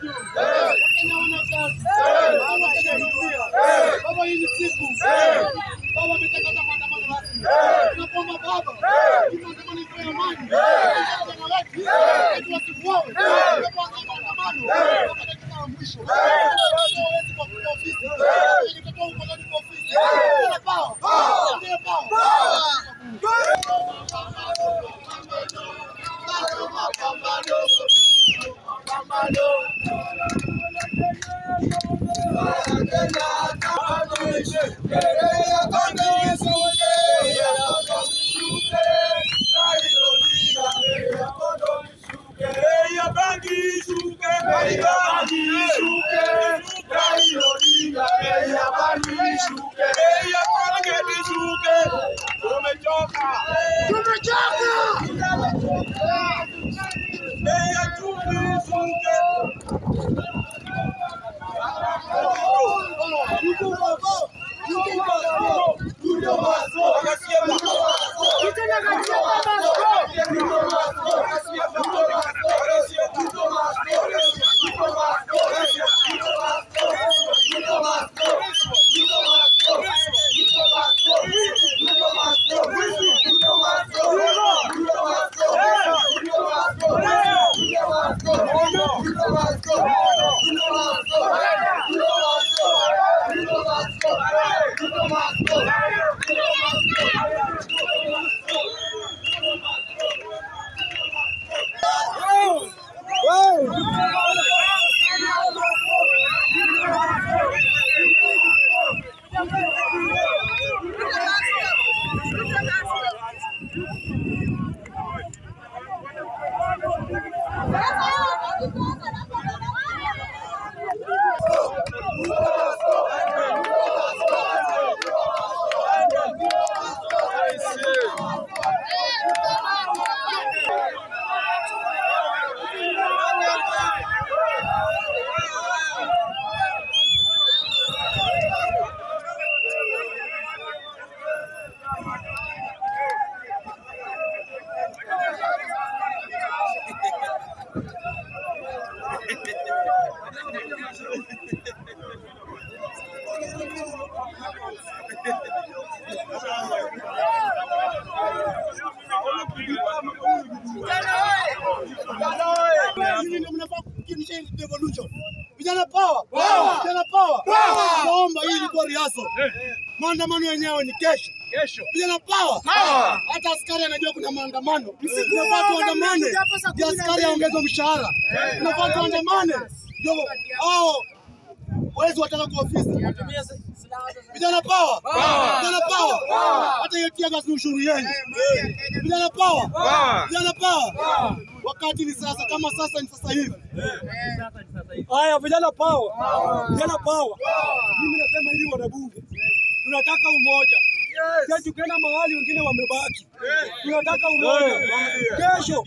juu. Wakenya wana kazi. Wakenya dunia. Baba hii ni siku. Baba ametangaza maandamano rasmi. Tunaomba baba, maandamano iwe amani. Vijana wetu wasiuawe. Tunaomba maandamano mpaka dakika ya mwisho. Hawezi kwa ofisi. Nikitoa ukoloni kwa ofisi. Ndio power. Ndio power. Vijana power! Vijana power! Naomba hii ilikuwa riaso. Maandamano yenyewe ni kesho. Vijana power! Hata askari anajua kuna maandamano. Tunafaa tuandamane. Ndio askari aongezwe mshahara. Tunafaa tuandamane. Ndio hao wezi wataka kwa ofisi. Vijana power! Vijana power! Hata yetia gas ni ushuru yenu. Vijana power! Vijana power! Wakati ni sasa, kama sasa ni sasa hivi. Haya, vijana power! Vijana power! Mimi nasema hivi wanabunge. Tunataka umoja. Sisi tukienda mahali wengine wamebaki. Tunataka umoja. Kesho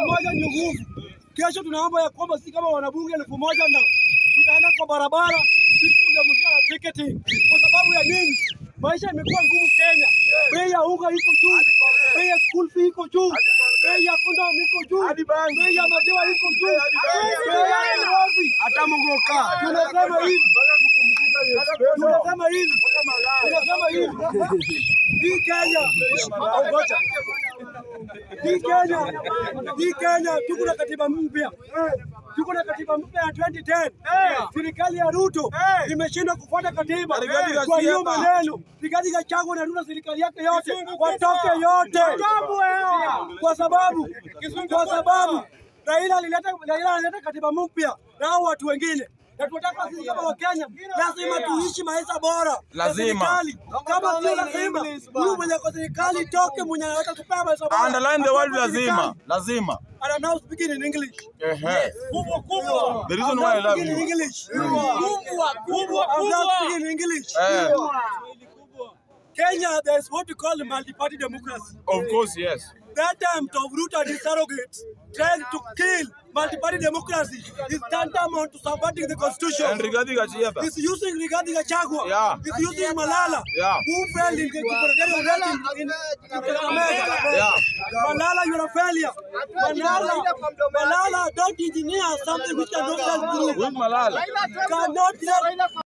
umoja ni nguvu. Kesho tunaomba ya kwamba sisi kama wanabunge 1000 na tutaenda kwa barabara tutamshia ticketing. Kwa sababu ya nini? Maisha imekuwa ngumu Kenya. Bei ya unga iko juu. Bei ya school fee iko juu. Bei ya kondom iko juu. Bei ya maziwa iko juu. Hata mngoka. Tunasema hivi. Hii Kenya tuko na katiba mpya. Tuko na katiba mpya ya 2010. Serikali ya Ruto imeshindwa kufuata katiba. Kwa hiyo maneno Rigathi Gachagua na Ruto serikali yake yote watoke yote. Kwa sababu Raila alileta katiba mpya na watu wengine. Na tunataka sisi kama Wakenya lazima tuishi maisha bora. Lazima. Kama sio lazima, huyu mwenye kwa serikali toke mwenye anataka kupewa maisha bora. Underline the word lazima. And I'm now speaking in English. Kubwa. The reason why I love you. English. Kubwa. I'm now speaking in English. Kenya, there's what we call a multi-party democracy. Of course, yes. That attempt of Ruto and his surrogates trying to kill multi-party democracy is tantamount to subverting the constitution. And Rigathi Gachagua. He's using Rigathi Gachagua. Yeah. He's using Malala. Yeah. Who failed in in America. Yeah. Malala, you're a failure. Malala, don't engineer something which cannot help you. With Malala. Cannot help.